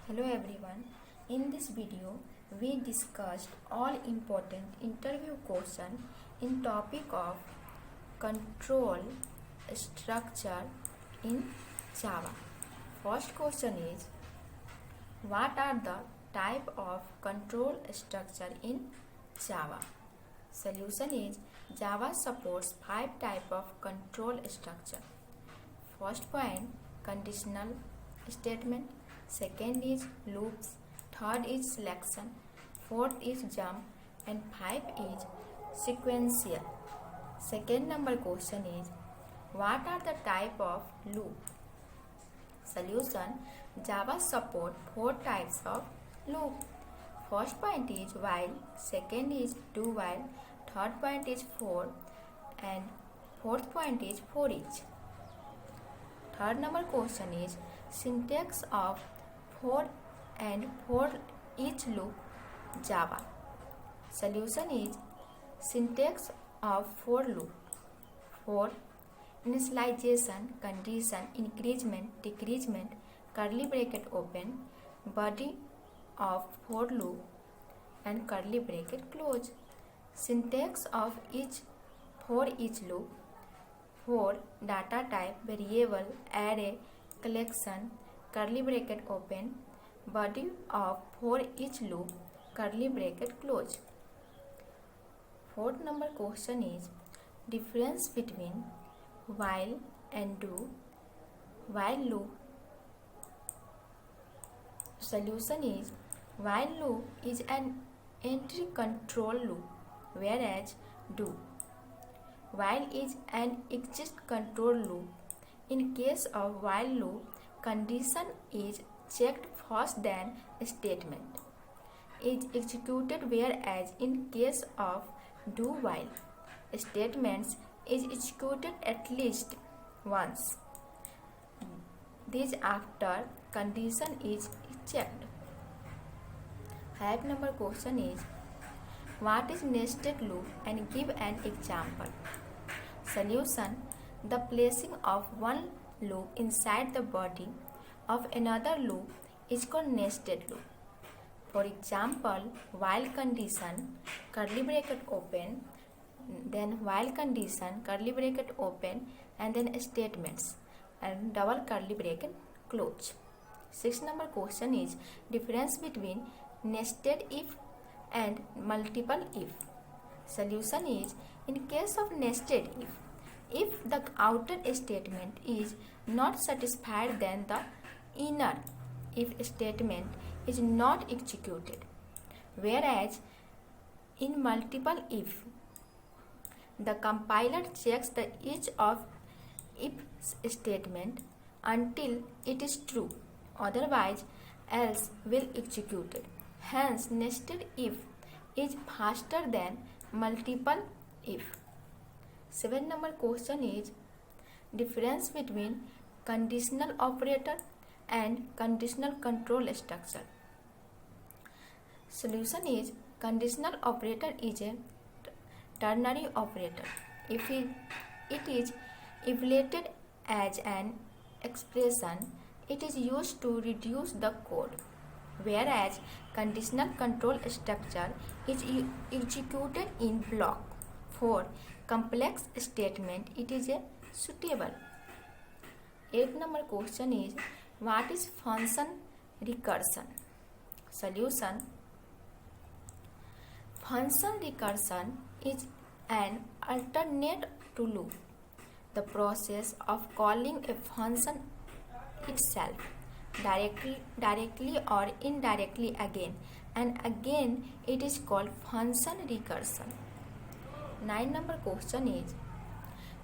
Hello everyone. In this video, we discussed all important interview questions in topic of control structure in Java. First question is, what are the type of control structure in Java? Solution is, Java supports 5 type of control structure. First point, conditional statement. Second is loops. Third is selection. Fourth is jump. And 5 is sequential. Second number question is, what are the type of loop? Solution, Java support 4 types of loop. First point is while. Second is do while. Third point is for. And fourth point is for each. Third number question is syntax of for and for each loop Java. Solution is syntax of for loop. For initialization, condition, increment, decrement, curly bracket open, body of for loop and curly bracket close. Syntax of each for each loop. For data type, variable, array, collection, curly bracket open, body of for each loop, curly bracket close. Fourth number question is difference between while and do while loop. Solution is while loop is an entry control loop, whereas do while is an exit control loop. In case of while loop, condition is checked first, then statement is executed, whereas in case of do while, statements is executed at least once. This after condition is checked. Fifth number question is, what is nested loop and give an example? Solution, the placing of one loop inside the body of another loop is called nested loop. For example, while condition, curly bracket open, then while condition, curly bracket open, and then statements and double curly bracket close. Sixth number question is difference between nested if and multiple if. Solution is, in case of nested if the outer statement is not satisfied, then the inner if statement is not executed, whereas in multiple if, the compiler checks the each of if statement until it is true, otherwise else will execute it. Hence, nested if is faster than multiple if. Seventh number question is difference between conditional operator and conditional control structure. Solution is conditional operator is a ternary operator. If it is evaluated as an expression, it is used to reduce the code, whereas conditional control structure is executed in block. For complex statement, it is a suitable. Eighth number question is, what is function recursion? Solution, function recursion is an alternate to loop, the process of calling a function itself directly or indirectly again and again. It is called function recursion. 9 number question is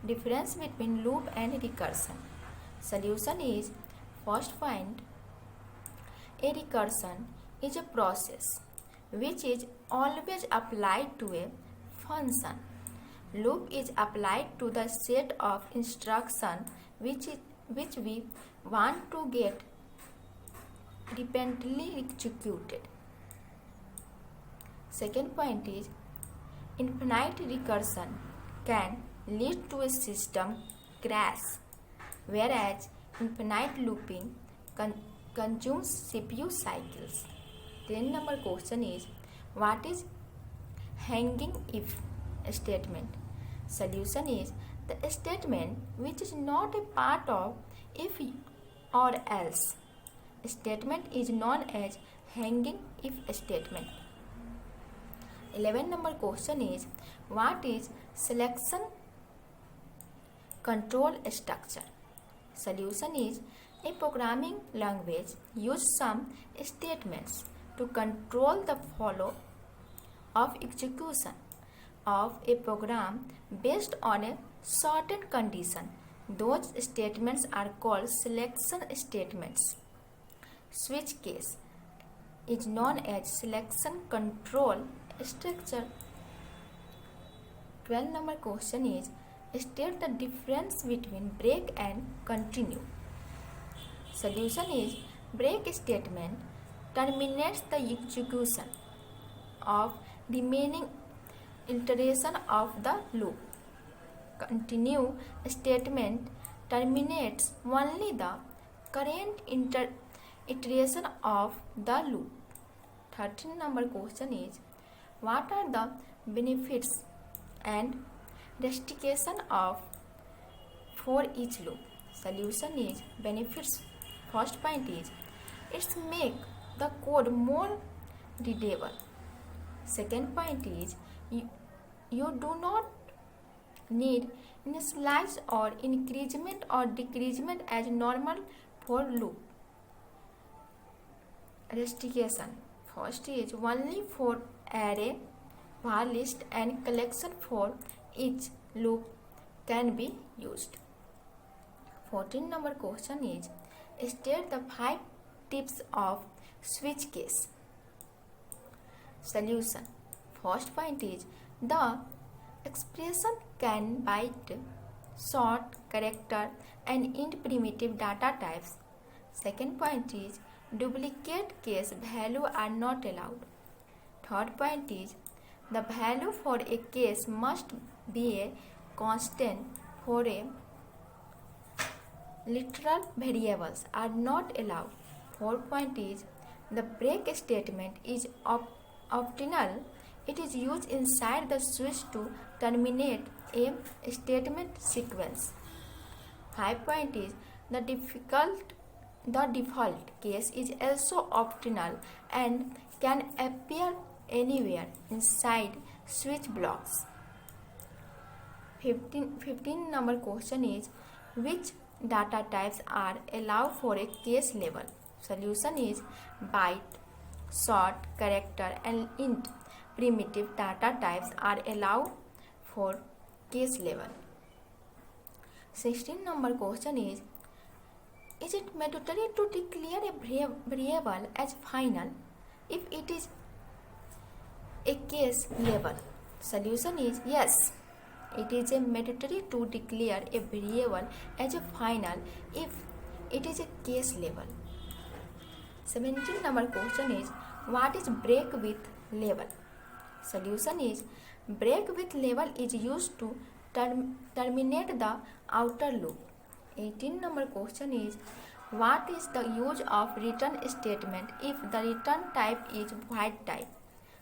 difference between loop and recursion. Solution is, first point, a recursion is a process which is always applied to a function. Loop is applied to the set of instructions which we want to get repeatedly executed. Second point is infinite recursion can lead to a system crash, whereas infinite looping consumes CPU cycles. 10 number question is, what is hanging if statement? Solution is the statement which is not a part of if or else. Statement is known as hanging if statement. 11 number question is, what is selection control structure? Solution is a programming language uses some statements to control the flow of execution of a program based on a certain condition. Those statements are called selection statements. Switch case is known as selection control structure. 12 number question is, state the difference between break and continue. Solution is, break statement terminates the execution of remaining iteration of the loop. Continue statement terminates only the current iteration of the loop. 13 number question is, what are the benefits and restriction of for each loop? Solution is, benefits. First point is, it's make the code more readable. Second point is, you do not need initialize or increment or decrement as normal for loop. Restriction. First is, only for array, var list and collection for each loop can be used. 14 number question is, state the 5 types of switch case. Solution. First point is, the expression can byte, short, character and int primitive data types. Second point is, duplicate case value are not allowed. Third point is, the value for a case must be a constant for a literal variables are not allowed. Fourth point is, the break statement is optional. It is used inside the switch to terminate a statement sequence. 5 point is, the default case is also optional and can appear anywhere inside switch blocks. 15 number question is, which data types are allowed for a case level? Solution is, byte, short, character and int primitive data types are allowed for case level. 16 number question is it mandatory to declare a variable as final if it is a case level? Solution is, yes. It is mandatory to declare a variable as a final if it is a case level. 17 number question is, what is break with label? Solution is, break with label is used to terminate the outer loop. 18 number question is, what is the use of return statement if the return type is void type?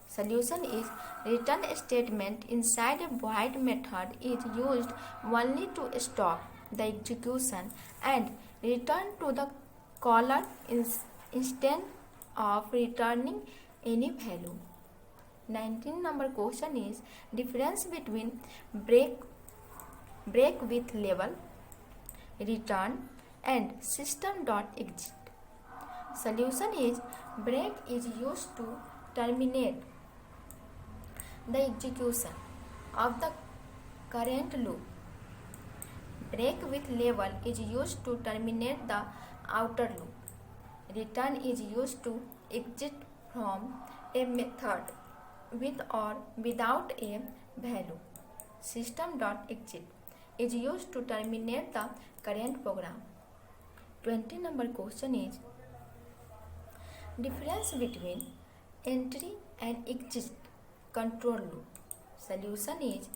Solution is, return statement inside a void method is used only to stop the execution and return to the caller instead of returning any value. 19 number question is, difference between break with label, return and system.exit. Solution is, break is used to terminate the execution of the current loop. Break with label is used to terminate the outer loop. Return is used to exit from a method with or without a value. System.exit is used to terminate the current program. 20 number question is, difference between entry and exit control loop. Solution is,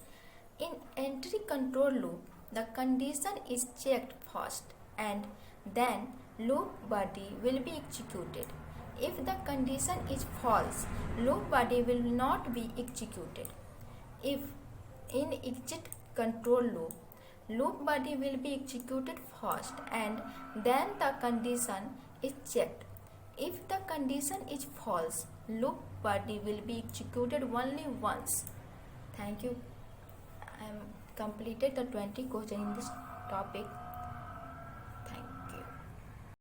in entry control loop, the condition is checked first and then loop body will be executed. If the condition is false, loop body will not be executed. If in exit control loop, loop body will be executed first and then the condition is checked. If the condition is false, loop body will be executed only once. Thank you. I am completed the 20 questions in this topic.